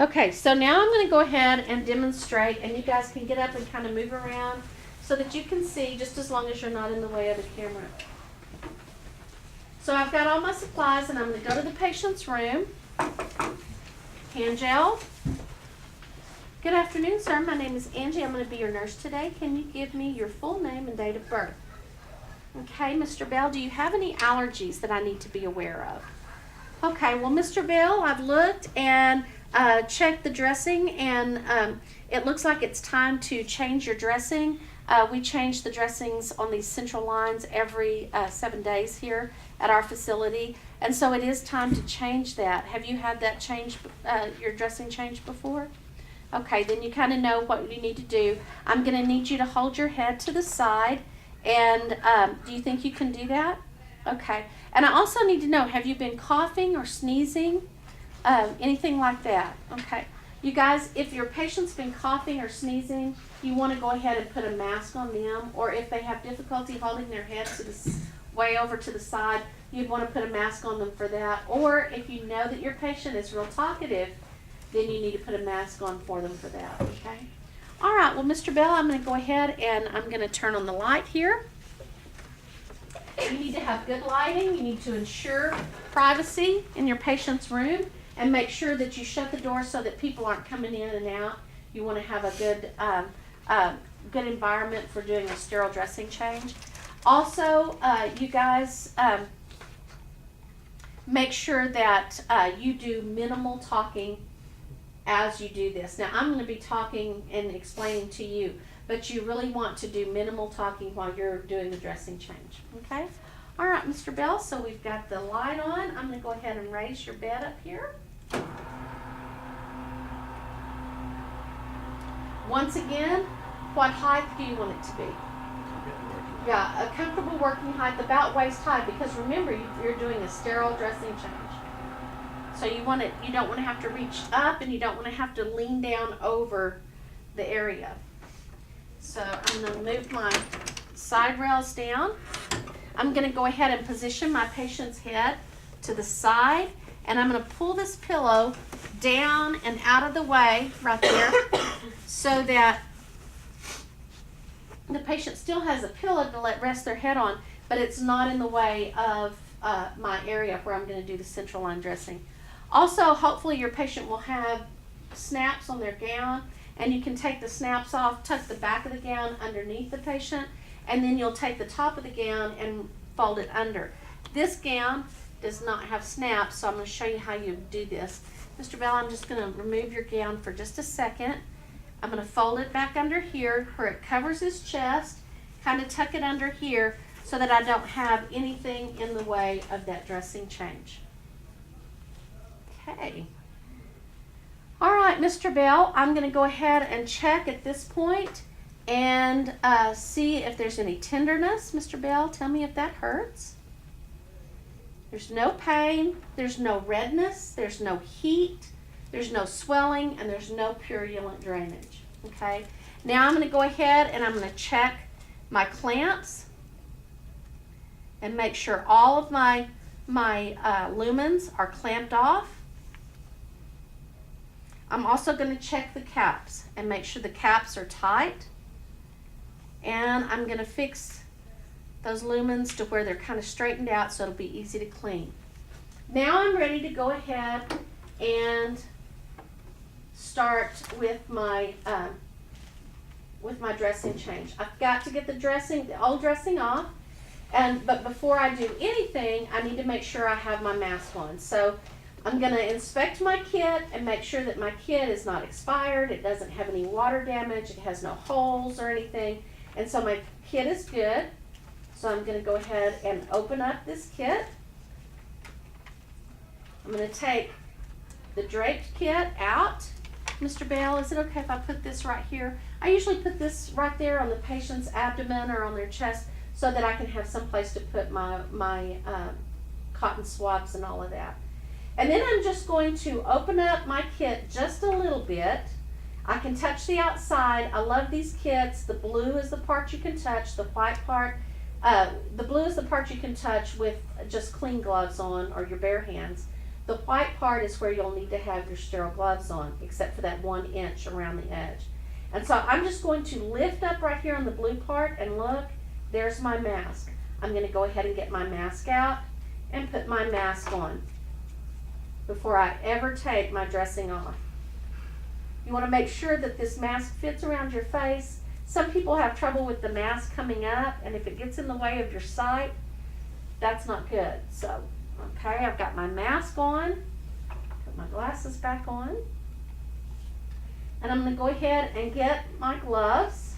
Okay, so now I'm going to go ahead and demonstrate, and you guys can get up and kind of move around so that you can see, just as long as you're not in the way of the camera. So I've got all my supplies, and I'm going to go to the patient's room. Hand gel. Good afternoon, sir. My name is Angie. I'm going to be your nurse today. Can you give me your full name and date of birth? Okay, Mr. Bell, do you have any allergies that I need to be aware of? Okay, well, Mr. Bell, I've looked and checked the dressing, and it looks like it's time to change your dressing. We change the dressings on these central lines every 7 days here at our facility, and so it is time to change that. Have you had that change, your dressing changed before? Okay, then you kind of know what you need to do. I'm going to need you to hold your head to the side, and do you think you can do that? Okay, and I also need to know, have you been coughing or sneezing? Anything like that? Okay. You guys, if your patient's been coughing or sneezing, you want to go ahead and put a mask on them, or if they have difficulty holding their head to the way over to the side, you'd want to put a mask on them for that. Or if you know that your patient is real talkative, then you need to put a mask on for them for that, okay? All right, well, Mr. Bell, I'm going to go ahead and I'm going to turn on the light here. You need to have good lighting. You need to ensure privacy in your patient's room and make sure that you shut the door so that people aren't coming in and out. You want to have a good environment for doing a sterile dressing change. Also, you guys make sure that you do minimal talking as you do this. Now, I'm going to be talking and explaining to you, but you really want to do minimal talking while you're doing the dressing change, okay? All right, Mr. Bell, so we've got the light on. I'm going to go ahead and raise your bed up here. Once again, what height do you want it to be? Yeah, a comfortable working height, about waist high, because remember, you're doing a sterile dressing change. So you don't want to have to reach up, and you don't want to have to lean down over the area. So I'm going to move my side rails down. I'm going to go ahead and position my patient's head to the side, and I'm going to pull this pillow down and out of the way right there so that the patient still has a pillow to rest their head on, but it's not in the way of my area where I'm going to do the central line dressing. Also, hopefully your patient will have snaps on their gown, and you can take the snaps off, tuck the back of the gown underneath the patient, and then you'll take the top of the gown and fold it under. This gown does not have snaps, so I'm going to show you how you do this. Mr. Bell, I'm just going to remove your gown for just a second. I'm going to fold it back under here where it covers his chest, kind of tuck it under here so that I don't have anything in the way of that dressing change. Okay. All right, Mr. Bell, I'm going to go ahead and check at this point and see if there's any tenderness. Mr. Bell, tell me if that hurts. There's no pain, there's no redness, there's no heat, there's no swelling, and there's no purulent drainage, okay? Now I'm going to go ahead and I'm going to check my clamps and make sure all of my lumens are clamped off. I'm also going to check the caps and make sure the caps are tight. And I'm going to fix those lumens to where they're kind of straightened out so it'll be easy to clean. Now I'm ready to go ahead and start with my dressing change. I've got to get the old dressing off, but before I do anything, I need to make sure I have my mask on. So I'm going to inspect my kit and make sure that my kit is not expired, it doesn't have any water damage, it has no holes or anything, and so my kit is good. So I'm going to go ahead and open up this kit. I'm going to take the draped kit out. Mr. Bell, is it okay if I put this right here? I usually put this right there on the patient's abdomen or on their chest so that I can have some place to put my cotton swabs and all of that. And then I'm just going to open up my kit just a little bit. I can touch the outside. I love these kits. The blue is the part you can touch, the white part. The blue is the part you can touch with just clean gloves on or your bare hands. The white part is where you'll need to have your sterile gloves on, except for that 1 inch around the edge. And so I'm just going to lift up right here on the blue part, and look, there's my mask. I'm going to go ahead and get my mask out and put my mask on before I ever take my dressing off. You want to make sure that this mask fits around your face. Some people have trouble with the mask coming up, and if it gets in the way of your sight, that's not good. So, okay, I've got my mask on, put my glasses back on, and I'm going to go ahead and get my gloves.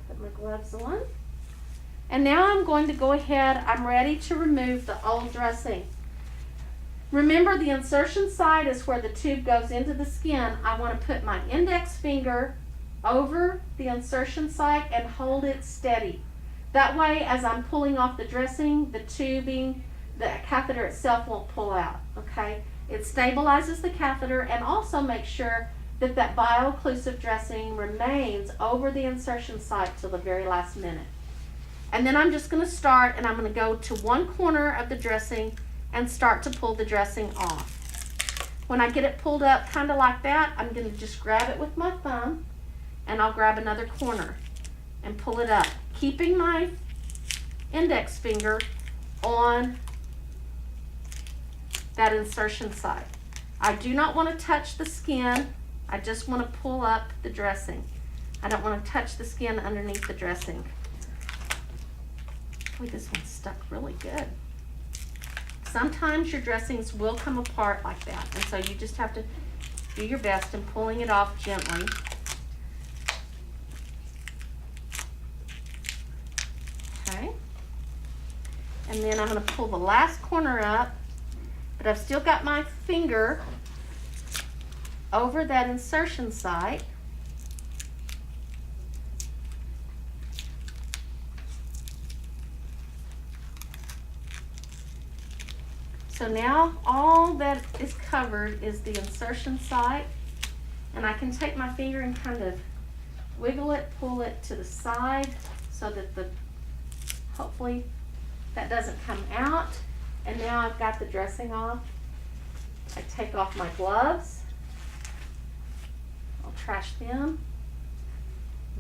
Put my gloves on. And now I'm going to go ahead, I'm ready to remove the old dressing. Remember, the insertion side is where the tube goes into the skin. I want to put my index finger over the insertion site and hold it steady. That way, as I'm pulling off the dressing, the tubing, the catheter itself won't pull out, okay? It stabilizes the catheter and also makes sure that that bio-occlusive dressing remains over the insertion site till the very last minute. And then I'm just going to start, and I'm going to go to one corner of the dressing and start to pull the dressing off. When I get it pulled up kind of like that, I'm going to just grab it with my thumb, and I'll grab another corner and pull it up, keeping my index finger on that insertion site. I do not want to touch the skin. I just want to pull up the dressing. I don't want to touch the skin underneath the dressing. Boy, this one's stuck really good. Sometimes your dressings will come apart like that, and so you just have to do your best in pulling it off gently. Okay. And then I'm going to pull the last corner up, but I've still got my finger over that insertion site. So now all that is covered is the insertion site, and I can take my finger and kind of wiggle it, pull it to the side so that hopefully that doesn't come out. And now I've got the dressing off. I take off my gloves. I'll trash them.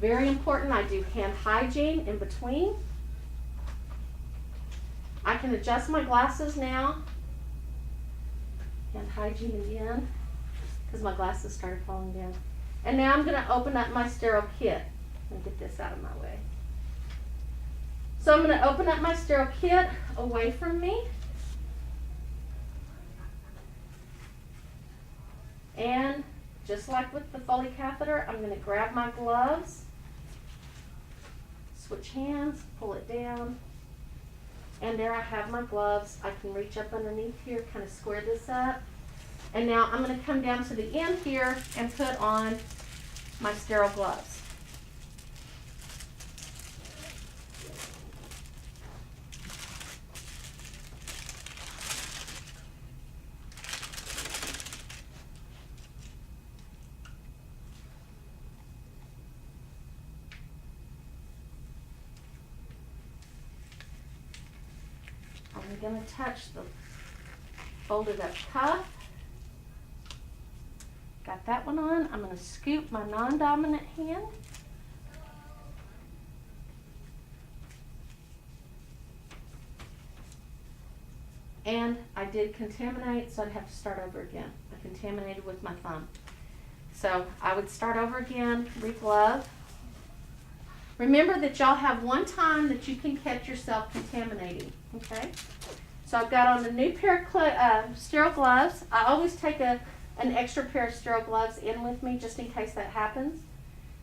Very important, I do hand hygiene in between. I can adjust my glasses now. Hand hygiene again, because my glasses started falling down. And now I'm going to open up my sterile kit. Let me get this out of my way. So I'm going to open up my sterile kit away from me. And just like with the Foley catheter, I'm going to grab my gloves, switch hands, pull it down. And there I have my gloves. I can reach up underneath here, kind of square this up. And now I'm going to come down to the end here and put on my sterile gloves. I'm going to touch the folded up cuff. Got that one on. I'm going to scoop my non-dominant hand. And I did contaminate, so I'd have to start over again. I contaminated with my thumb. So I would start over again, re-glove. Remember that y'all have one time that you can catch yourself contaminating, okay? So I've got on the new pair of sterile gloves. I always take an extra pair of sterile gloves in with me just in case that happens.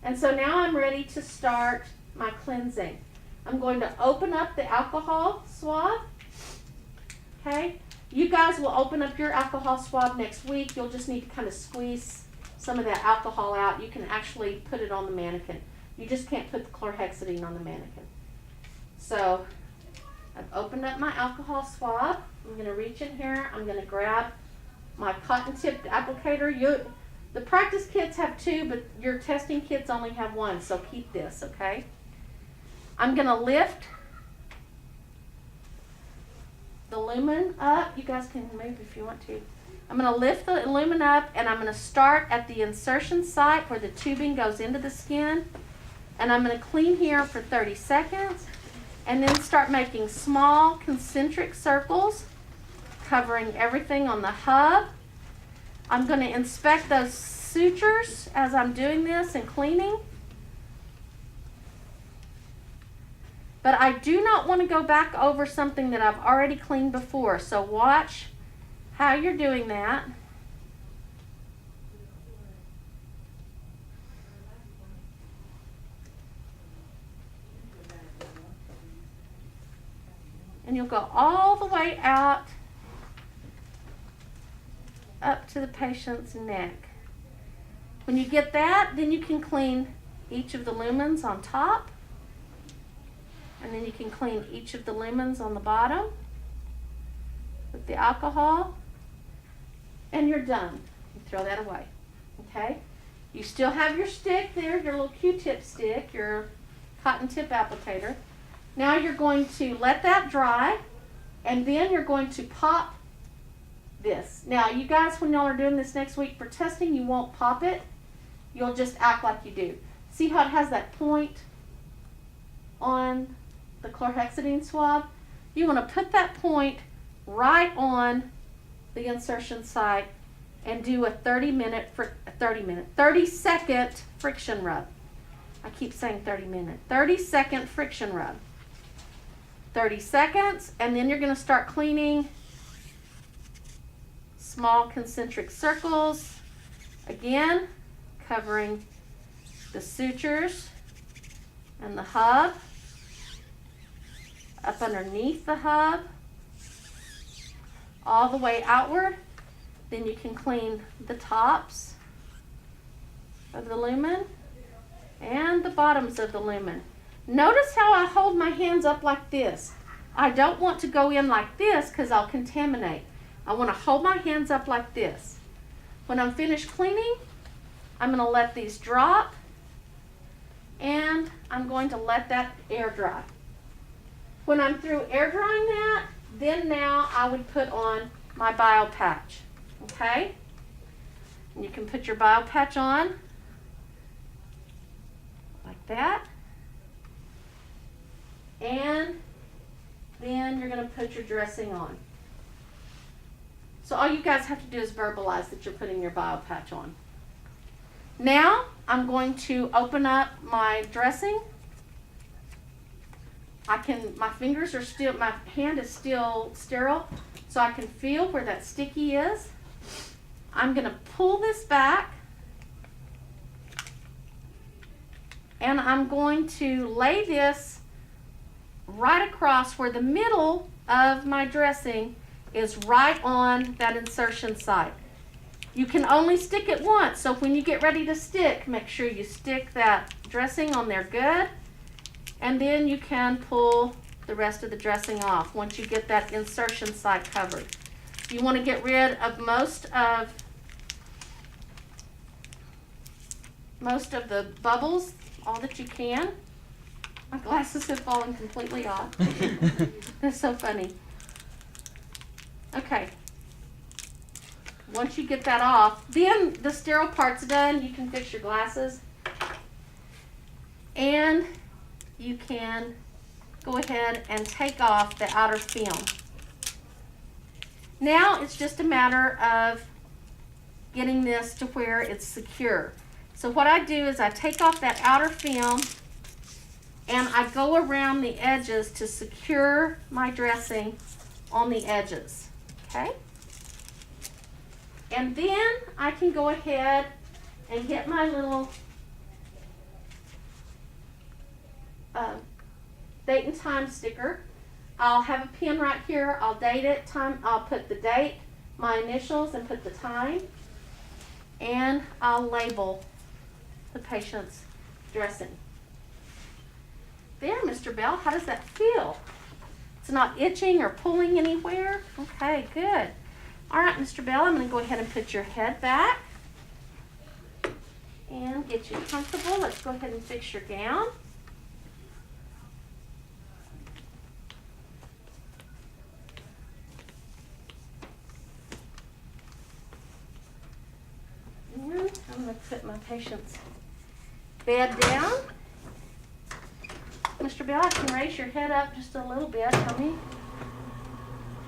And so now I'm ready to start my cleansing. I'm going to open up the alcohol swab, okay? You guys will open up your alcohol swab next week. You'll just need to kind of squeeze some of that alcohol out. You can actually put it on the mannequin. You just can't put the chlorhexidine on the mannequin. So I've opened up my alcohol swab. I'm going to reach in here. I'm going to grab my cotton tipped applicator. The practice kits have two, but your testing kits only have one, so keep this, okay? I'm going to lift the lumen up. You guys can move if you want to. I'm going to lift the lumen up, and I'm going to start at the insertion site where the tubing goes into the skin. And I'm going to clean here for 30 seconds, and then start making small concentric circles covering everything on the hub. I'm going to inspect those sutures as I'm doing this and cleaning. But I do not want to go back over something that I've already cleaned before, so watch how you're doing that. And you'll go all the way out up to the patient's neck. When you get that, then you can clean each of the lumens on top. And then you can clean each of the lumens on the bottom with the alcohol. And you're done. You throw that away. Okay? You still have your stick there, your little Q-tip stick, your cotton tip applicator. Now you're going to let that dry, and then you're going to pop this. Now you guys, when y'all are doing this next week for testing, you won't pop it. You'll just act like you do. See how it has that point on the chlorhexidine swab? You want to put that point right on the insertion site and do a 30-second friction rub. I keep saying 30-minute. 30-second friction rub. 30 seconds, and then you're going to start cleaning small concentric circles, again covering the sutures and the hub, up underneath the hub, all the way outward. Then you can clean the tops of the lumen and the bottoms of the lumen. Notice how I hold my hands up like this. I don't want to go in like this because I'll contaminate. I want to hold my hands up like this. When I'm finished cleaning, I'm going to let these drop, and I'm going to let that air dry. When I'm through air drying that, then now I would put on my bio patch. Okay? And you can put your bio patch on like that. And then you're going to put your dressing on. So all you guys have to do is verbalize that you're putting your bio patch on. Now I'm going to open up my dressing. My fingers are still, my hand is still sterile, so I can feel where that sticky is. I'm going to pull this back, and I'm going to lay this right across where the middle of my dressing is, right on that insertion site. You can only stick it once, so when you get ready to stick, make sure you stick that dressing on there good, and then you can pull the rest of the dressing off once you get that insertion site covered. You want to get rid of most of the bubbles, all that you can. My glasses have fallen completely off. That's so funny. Okay. Once you get that off, then the sterile part's done. You can fix your glasses. And you can go ahead and take off the outer film. Now it's just a matter of getting this to where it's secure. So what I do is I take off that outer film, and I go around the edges to secure my dressing on the edges, okay? And then I can go ahead and get my little date and time sticker. I'll have a pen right here. I'll date it, I'll put the date, my initials, and put the time. And I'll label the patient's dressing. There, Mr. Bell, how does that feel? It's not itching or pulling anywhere? Okay, good. All right, Mr. Bell, I'm going to go ahead and put your head back and get you comfortable. Let's go ahead and fix your gown. I'm going to put my patient's bed down. Mr. Bell, I can raise your head up just a little bit. Tell me.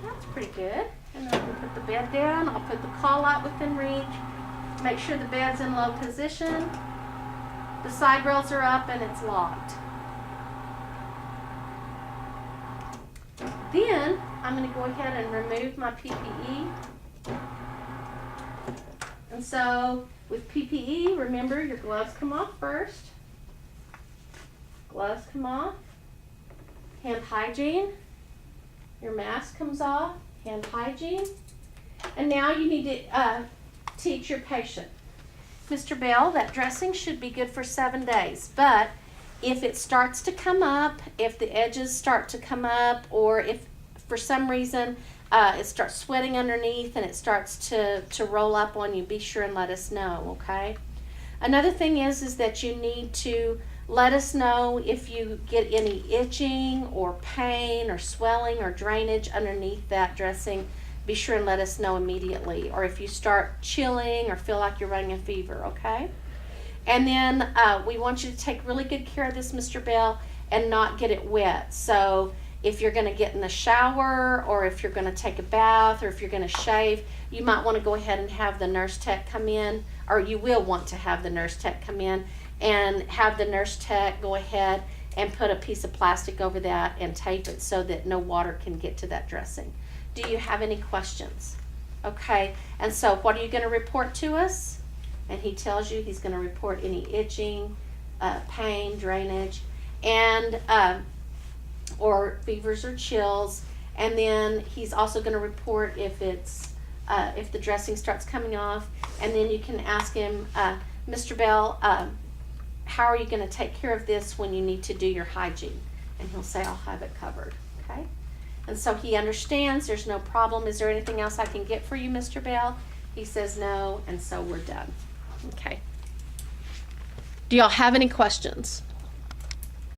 That's pretty good. And then I'm going to put the bed down. I'll put the call light within reach. Make sure the bed's in low position. The side rails are up and it's locked. Then I'm going to go ahead and remove my PPE. And so with PPE, remember your gloves come off first. Gloves come off. Hand hygiene. Your mask comes off. Hand hygiene. And now you need to teach your patient. Mr. Bell, that dressing should be good for 7 days, but if it starts to come up, if the edges start to come up, or if for some reason it starts sweating underneath and it starts to roll up on you, be sure and let us know, okay? Another thing is that you need to let us know if you get any itching or pain or swelling or drainage underneath that dressing. Be sure and let us know immediately. Or if you start chilling or feel like you're running a fever, okay? And then we want you to take really good care of this, Mr. Bell, and not get it wet. So if you're going to get in the shower, or if you're going to take a bath, or if you're going to shave, you might want to go ahead and have the nurse tech come in, or you will want to have the nurse tech come in and have the nurse tech go ahead and put a piece of plastic over that and tape it so that no water can get to that dressing. Do you have any questions? Okay, and so what are you going to report to us? And he tells you he's going to report any itching, pain, drainage, and or fevers or chills. And then he's also going to report if it's if the dressing starts coming off. And then you can ask him, Mr. Bell, how are you going to take care of this when you need to do your hygiene? And he'll say, I'll have it covered. Okay. And so he understands there's no problem. Is there anything else I can get for you, Mr. Bell? He says no, and so we're done. Okay. Do y'all have any questions?